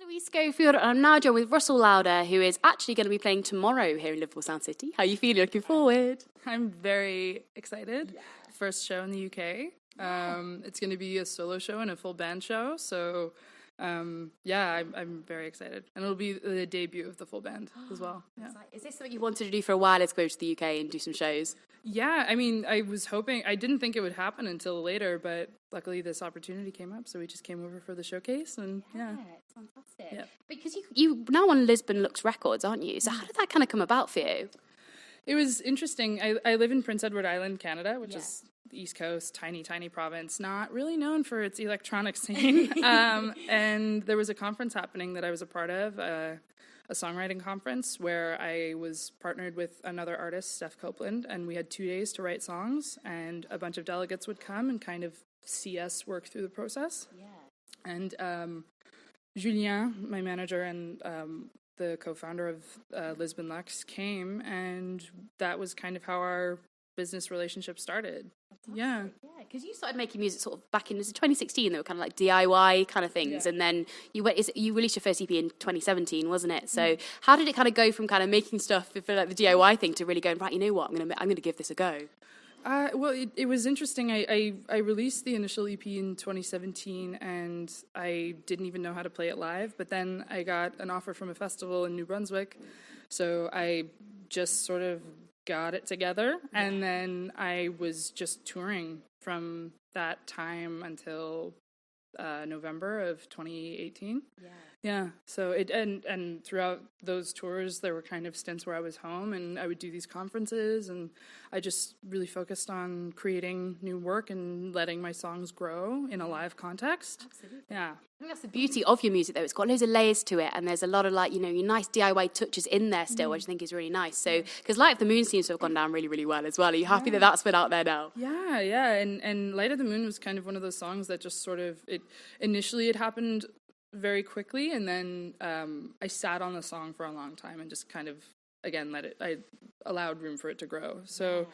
Louise Schofield, and I'm now joined with Russell Lauder, who is actually going to be playing tomorrow here in Liverpool Sound City. How are you feeling? Looking forward? I'm very excited. Yeah. First show in the UK. It's going to be a solo show and a full band show, so I'm very excited. And it'll be the debut of the full band as well. Yeah. Is this something you wanted to do for a while, is go to the UK and do some shows? Yeah, I mean, I was hoping, I didn't think it would happen until later, but luckily this opportunity came up, so we just came over for the showcase, and yeah. It's fantastic. Yeah. Because you now on Lisbon Lux Records, aren't you? So how did that kind of come about for you? It was interesting. I live in Prince Edward Island, Canada, which is the East Coast, tiny province, not really known for its electronic scene. And there was a conference happening that I was a part of, a songwriting conference where I was partnered with another artist, Steph Copeland, and we had 2 days to write songs, and a bunch of delegates would come and kind of see us work through the process. Yeah. And Julien, my manager, and the co-founder of Lisbon Lux came, and that was kind of how our business relationship started. Fantastic. Yeah, because you started making music sort of back in 2016. They were kind of like DIY kind of things, and then you released your first EP in 2017, wasn't it? So how did it kind of go from kind of making stuff for like the DIY thing to really going, right, you know what, I'm gonna give this a go? Well, it was interesting. I released the initial EP in 2017, and I didn't even know how to play it live. But then I got an offer from a festival in New Brunswick, so I just sort of got it together, and then I was just touring from that time until November of 2018. Yeah. So and throughout those tours, there were kind of stints where I was home, and I would do these conferences, and I just really focused on creating new work and letting my songs grow in a live context. Absolutely. Yeah. I think that's the beauty of your music, though. It's got loads of layers to it, and there's a lot of, like, your nice DIY touches in there still, which I think is really nice. So, because Light of the Moon seems to have gone down really, really well as well. Are you happy that that's been out there now? Yeah. And Light of the Moon was kind of one of those songs that just sort of, initially it happened very quickly, and then I sat on the song for a long time and just kind of, again, I allowed room for it to grow. So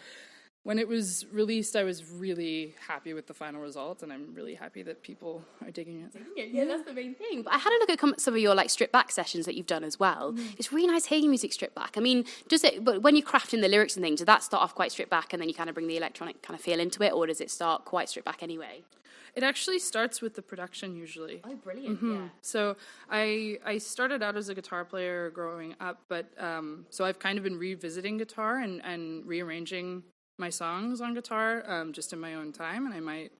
when it was released, I was really happy with the final result, and I'm really happy that people are digging it. Yeah, that's the main thing. But I had a look at some of your like stripped back sessions that you've done as well. It's really nice hearing music stripped back. I mean, but when you're crafting the lyrics and things, does that start off quite stripped back and then you kind of bring the electronic kind of feel into it, or does it start quite stripped back anyway? It actually starts with the production usually. Oh, brilliant! Yeah. So I started out as a guitar player growing up, but so I've kind of been revisiting guitar and rearranging my songs on guitar just in my own time, and I might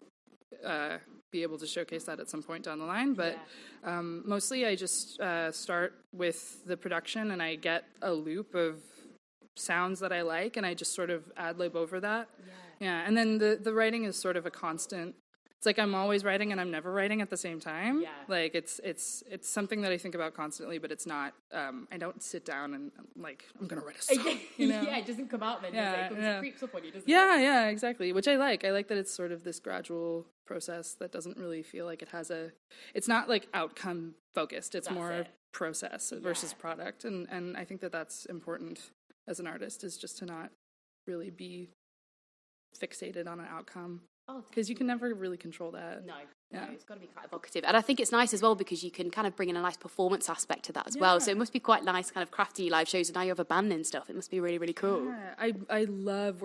be able to showcase that at some point down the line. But mostly I just start with the production, and I get a loop of sounds that I like, and I just sort of ad-lib over that. Yeah, and then the writing is sort of a constant. It's like I'm always writing and I'm never writing at the same time. Yeah. Like it's something that I think about constantly, but it's not. I don't sit down and like I'm gonna write a song. You know? Yeah, it doesn't come out then. It creeps up on you, doesn't it? Yeah, exactly. Which I like. I like that it's sort of this gradual process that doesn't really feel like it has a. It's not like outcome focused. It's more process versus product, and I think that that's important as an artist, is just to not really be fixated on an outcome. Because you can never really control that. No, it's got to be quite evocative. And I think it's nice as well because you can kind of bring in a nice performance aspect to that as well. So it must be quite nice kind of crafting your live shows, and now you have a band and stuff. It must be really, really cool. Yeah, I love,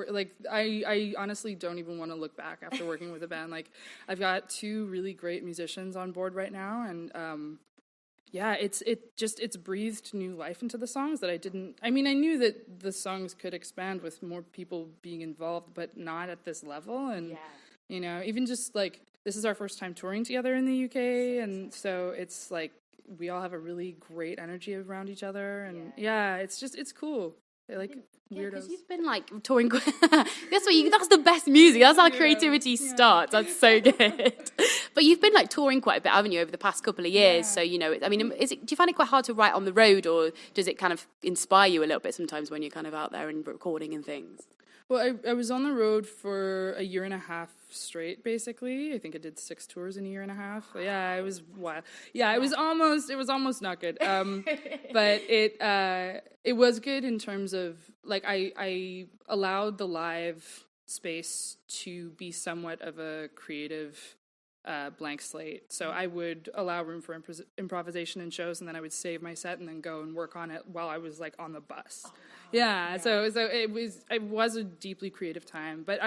I honestly don't even want to look back after working with a band. Like, I've got 2 really great musicians on board right now, and it's breathed new life into the songs that I knew that the songs could expand with more people being involved, but not at this level. And even just like, this is our first time touring together in the UK, and so it's like we all have a really great energy around each other, and it's cool. I like weirdos. Because you've been like touring. That's the best music. That's how creativity starts. That's so good. But you've been like touring quite a bit, haven't you, over the past couple of years? So do you find it quite hard to write on the road, or does it kind of inspire you a little bit sometimes when you're kind of out there and recording and things? Well, I was on the road for a year and a half straight, basically. I think I did 6 tours in a year and a half. Yeah, it was wild. Yeah, it was almost not good. But it was good in terms of, like, I allowed the live space to be somewhat of a creative blank slate. So I would allow room for improvisation in shows, and then I would save my set and then go and work on it while I was like on the bus. Oh, wow. Yeah. So it was a deeply creative time. But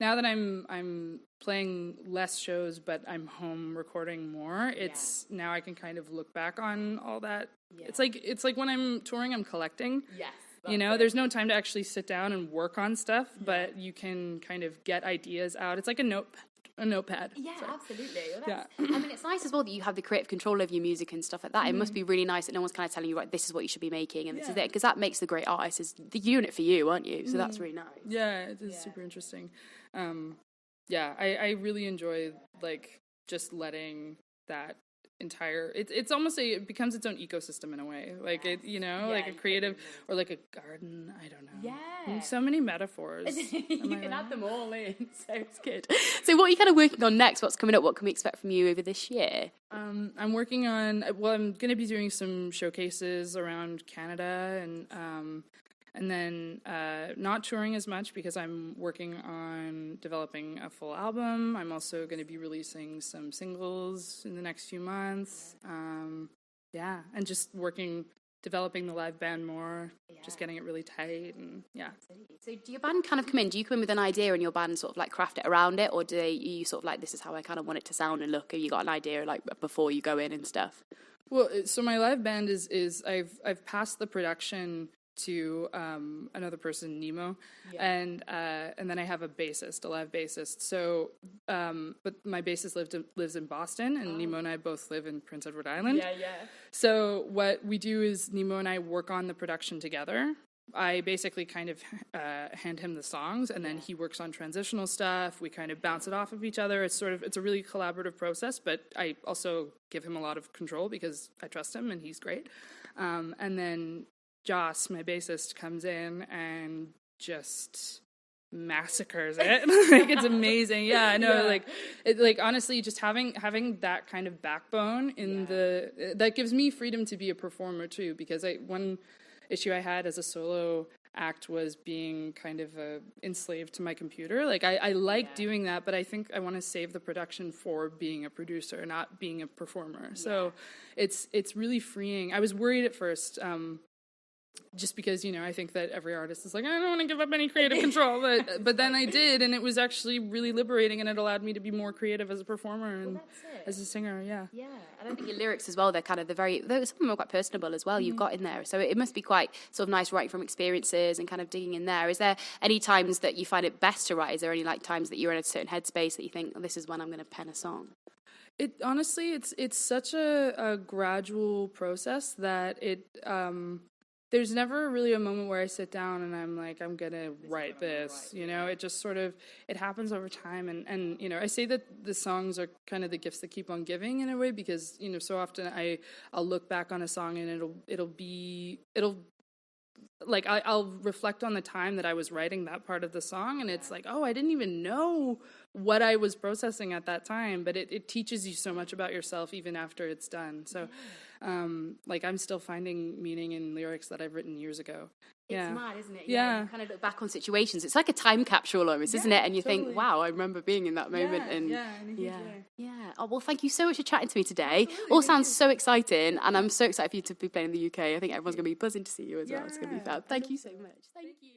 now that I'm playing less shows, but I'm home recording more. It's now I can kind of look back on all that. Yeah. It's like when I'm touring, I'm collecting. Yes. There's no time to actually sit down and work on stuff, but you can kind of get ideas out. It's like a notepad. Yeah, absolutely. Well, I mean, it's nice as well that you have the creative control over your music and stuff like that. It must be really nice that no one's kind of telling you, right, this is what you should be making and this is it. Because that makes the great artist is the unit for you, aren't you? So that's really nice. Yeah, it is super interesting. I really enjoy like just letting that entire it's almost it becomes its own ecosystem in a way, like it like a creative or like a garden. I don't know, so many metaphors. You can add them all in, so it's good. So what are you kind of working on next? What's coming up? What can we expect from you over this year? I'm working on I'm going to be doing some showcases around Canada and then not touring as much because I'm working on developing a full album. I'm also going to be releasing some singles in the next few months. And just developing the live band more, just getting it really tight. And So do your band kind of come in? Do you come in with an idea and your band sort of like craft it around it? Or do you sort of like, this is how I kind of want it to sound and look? Have you got an idea like before you go in and stuff? Well, so my live band is I've passed the production to another person, Nemo, and then I have a live bassist. So, but my bassist lives in Boston, and Nemo and I both live in Prince Edward Island. So what we do is Nemo and I work on the production together. I basically kind of hand him the songs, and then he works on transitional stuff. We kind of bounce it off of each other. It's a really collaborative process, but I also give him a lot of control because I trust him and he's great. And then Joss, my bassist, comes in and just massacres it. Like it's amazing. Yeah, I know. Like honestly, just having that kind of backbone that gives me freedom to be a performer too. Because one issue I had as a solo act was being kind of enslaved to my computer. Like I like doing that, but I think I want to save the production for being a producer, not being a performer. So it's really freeing. I was worried at first. Just because, I think that every artist is like, I don't want to give up any creative control, but then I did, and it was actually really liberating, and it allowed me to be more creative as a performer and as a singer, Yeah, and I think your lyrics as well, they're kind of some of them are quite personable as well, you've got in there, so it must be quite sort of nice writing from experiences and kind of digging in there. Is there any times that you find it best to write? Is there any like times that you're in a certain headspace that you think, this is when I'm going to pen a song? It honestly, it's such a gradual process that there's never really a moment where I sit down and I'm like, I'm going to write this, it just sort of, it happens over time. And I say that the songs are kind of the gifts that keep on giving in a way, because, so often I'll look back on a song and I'll reflect on the time that I was writing that part of the song, and it's like, I didn't even know what I was processing at that time, but it teaches you so much about yourself even after it's done. So, I'm still finding meaning in lyrics that I've written years ago. It's mad, isn't it? Yeah. You kind of look back on situations. It's like a time capsule almost, isn't it? And you think, wow, I remember being in that moment. Yeah. Oh, well, thank you so much for chatting to me today. Absolutely. All sounds so exciting, and I'm so excited for you to be playing in the UK. I think everyone's going to be buzzing to see you as well. It's going to be fab. Thank you so much. Thank you.